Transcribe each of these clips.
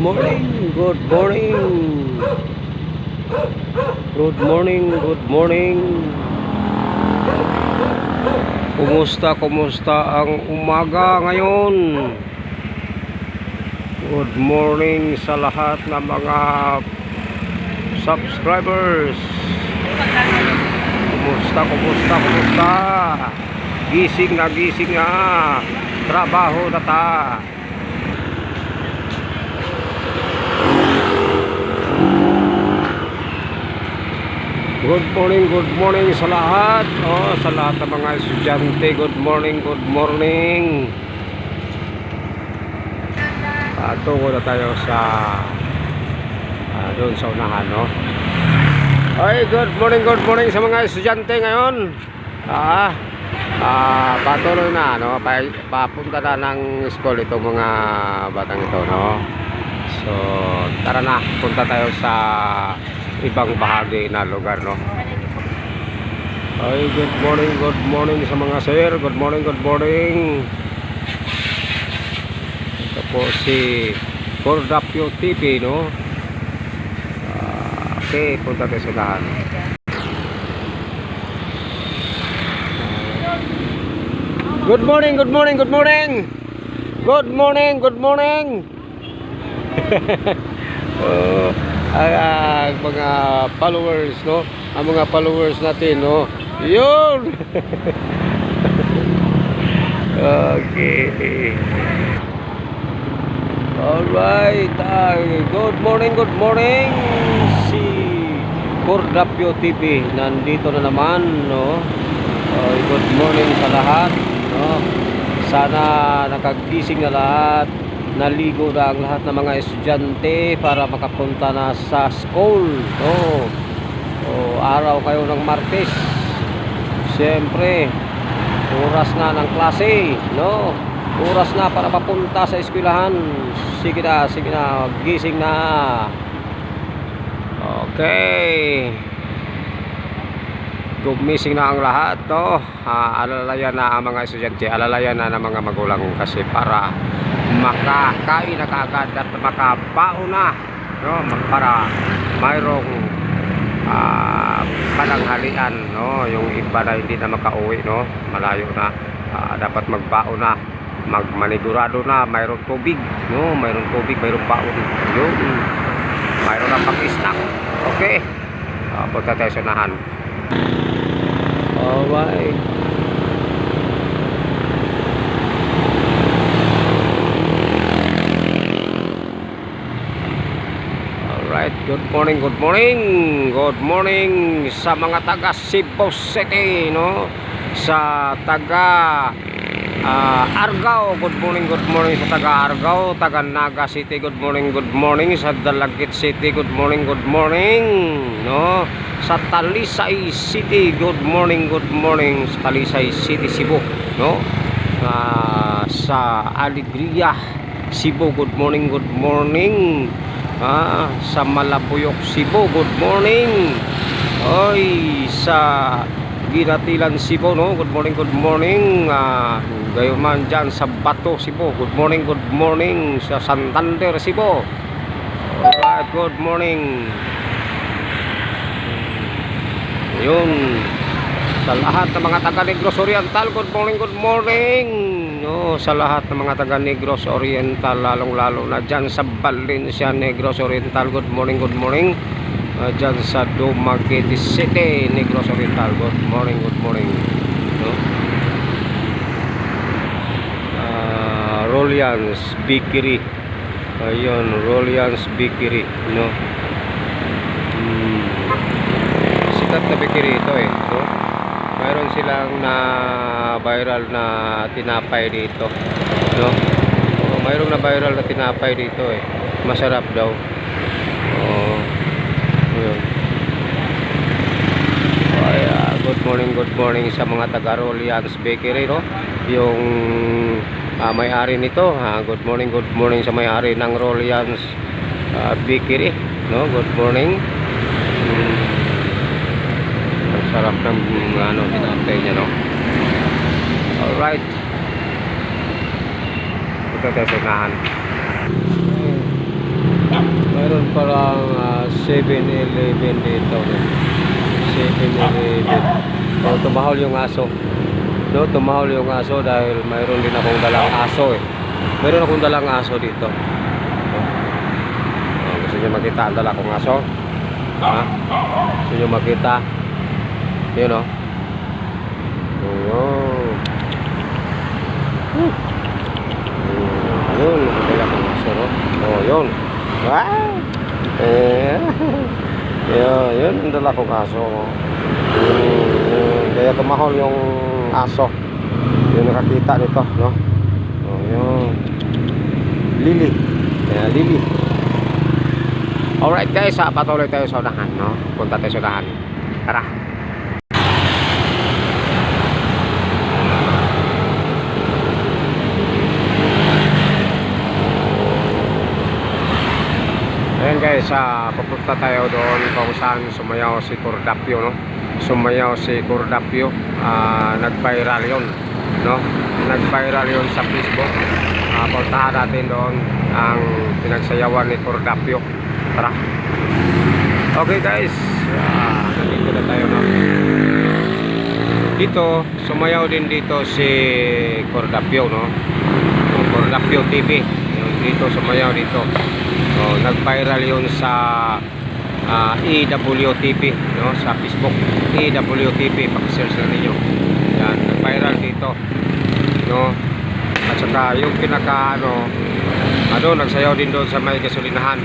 Morning, good morning. Good morning, good morning. Kumusta ang umaga ngayon? Good morning sa lahat ng mga subscribers. Kumusta? Gising na. Trabaho na ta. Good morning sa lahat. Sa lahat ng mga estudyante, good morning. Tungo na tayo sa doon sa unahan, no? Ay, good morning sa mga estudyante ngayon. Patuloy na, no? Papunta na ng school itong mga batang ito, no? So, tara na, punta tayo sa ibang bahagi na lugar, no? Ay, good morning sa mga sir. Good morning. Ito po si Cordapio TV, no? Okay, punta tayo sa lahat. Good morning. Ang mga followers, no? Ang mga followers natin, no? Yun. Okay. Alright. Good morning. Si Cordapio TV nandito na naman, no? Good morning sa lahat, no? Sana nakagising na lahat. Naligo na ang lahat ng mga estudyante para makapunta na sa school, no? Araw kayo ng Martes. Siyempre, oras na ng klase, no? Oras na para mapunta sa eskwelahan. Sige na, gising na. Okay. Gumising na ang lahat, no? Alalayan na ang mga estudyante, alalayan na ng mga magulang kasi para makakain na kaagad at makabaon na, no? Para mayroong pananghalian, no? Yung iba na hindi na makauwi, no? Malayo na, dapat magbaon na, magmanigurado na mayroong tubig, no? Mayroong baon yun, mayroon na pang-snack. Okay, punta tayo sa unahan. Alright. Good morning sa mga taga Cebu City, no? Sa taga Argao, good morning sa taga Argao, taga Naga City, good morning sa Dalagit City, good morning, no? Sa Talisay City, good morning sa Talisay City, Cebu, no? Sa Alegria, Cebu, good morning. Sa Malabuyok, Cebu, good morning. Sa Ginatilan, Cebu, no? Good morning. Gayon man dyan sa Bato, Cebu, good morning. Sa Santander, Cebu, alright, good morning. Yun, sa lahat ng mga taga Negros Oriental, good morning. No, sa lahat ng mga taga Negros Oriental, lalong-lalo na dyan sa Valencia, Negros Oriental, good morning. Dyan sa Dumaguete City, Negros Oriental, good morning. No? Rolians Bakery, ayun, Rolians Bakery, no? Sikat na bakery ito, no? Mayroon silang na viral na tinapay dito, no? Mayroon na viral na tinapay dito, masarap daw. Yun. Good morning sa mga taga Rolians Bakery, no? Yung may-ari nito, good morning sa may-ari ng Rolians Bakery, no? Good morning. Sarap ng tinapay niya, no? Alright, ito tayo sa unahan. Mayroon parang 7-Eleven dito, no? 7-Eleven. So, tumahol yung aso. No, tumahol yung aso dahil mayroon din akong dalang aso eh. Mayroon akong dalang aso dito. Gusto niyo makita ang dala kong aso? Ha? Gusto niyo makita? Yun o. Yun, nakakaya kong aso, no? Yun. Wow! Yun, ang dala kong aso. Kaya tumahol yung aso. Yung nakakita nito, no? Yun. Lily. Lily. Alright guys, patuloy tayo sa unahan, no? Punta tayo sa unahan. Tara. Ayan guys, pupunta tayo doon kung saan sumayaw si Cordapio, no? Sumayaw si Cordapio, nag-viral yun, no? Nag-viral yun sa Facebook. Puntahan natin doon ang pinagsayawan ni Cordapio. Tara. Okay guys, nandito na tayo, no? Dito, sumayaw din dito si Cordapio, no? Cordapio TV. Dito sumayaw dito. Nag-viral yun sa EWTV, no? Sa Facebook EWTV, pag-search na ninyo. Yan, nag-viral dito, no? At saka yung pinaka nagsayaw din doon sa may gasolinahan.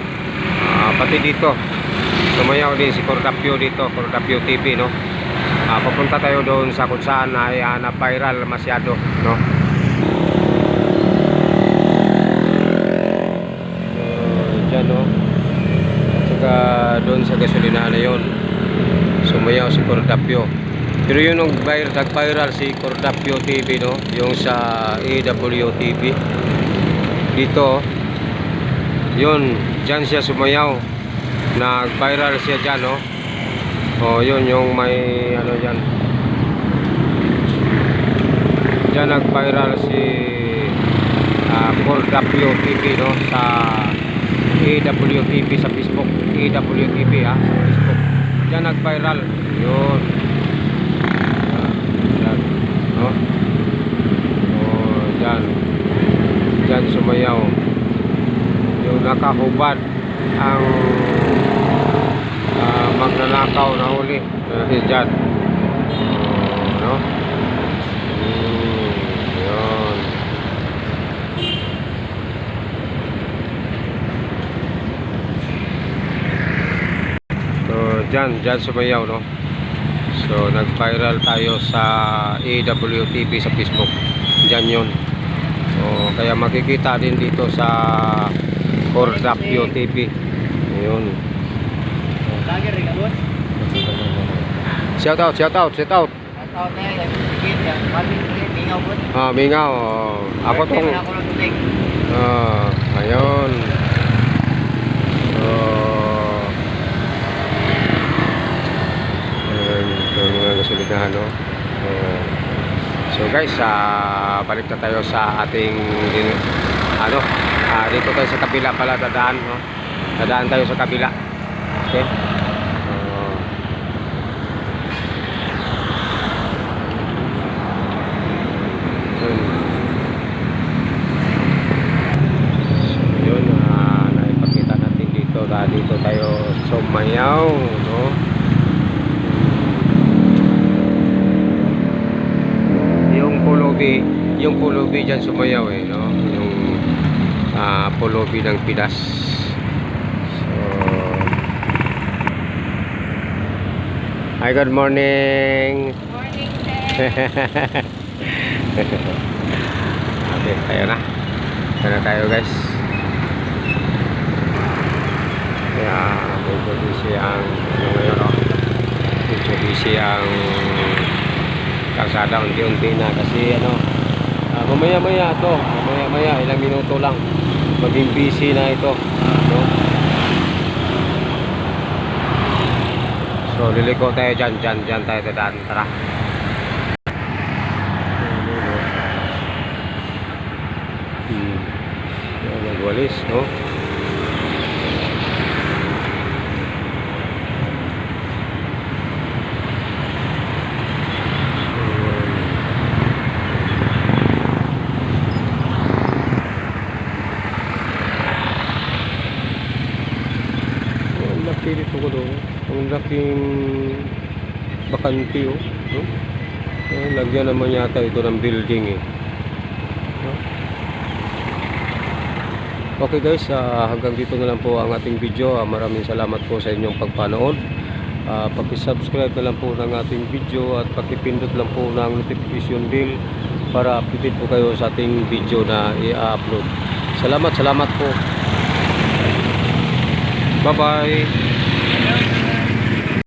Pati dito sumayaw din si Cordapio dito, Cordapio TV, no? Papunta tayo doon sa kung saan ay na-viral masyado, no? Dyan, no? At saka doon sa gasolinahan na yun sumayaw si Cordapio. Pero yun nag-viral si Cordapio TV, no? Yung sa AWTV dito, yun, dyan siya sumayaw. Nag-viral siya dyan, no? Yun yung may dyan. Dyan nag-viral si Cordapio TV, no? Sa AWTV sa Facebook. AWTV, sa Facebook. Dyan nag-viral. Yun. Dyan, no? Dyan. Dyan sumayaw. Yung nakahubad ang magnanakaw na huli. Dyan. No? Yun. Dyan sumayaw, no? So nag-viral tayo sa AWTV sa Facebook. Dyan yun. So kaya makikita din dito sa Cordapio TV. Ayun. Shout out. Mingaw. Ako tong ayun. Mga gasolinahan, no? So guys, balik na tayo sa ating dito tayo sa kabila pala dadaan, no? Dadaan tayo sa kabila. Okay? Yun, naipakita natin dito. Dito tayo sumayaw, no? Yung pulubi dyan sumayaw, no? Yung pulubi ng Pinas. So, hi, good morning. Morning, sir. Okay, tayo na. Tayo na tayo, guys. Kaya medyo busy ang ngayon, no? Medyo busy ang kalsada, unti-unti na kasi mamaya-maya ilang minuto lang maging busy na ito, no? So liliko tayo dyan tayo dadaan. Tara. Nagwalis, no? malaking bakante oh. No? Lagyan naman yata ito ng building eh. No? Okay guys, hanggang dito na lang po ang ating video. Maraming salamat po sa inyong pagpanood. Paki-subscribe na lang po ng ating video at paki-pindot lang po ng notification bell para updated po kayo sa ating video na i-upload. Salamat po. Bye-bye.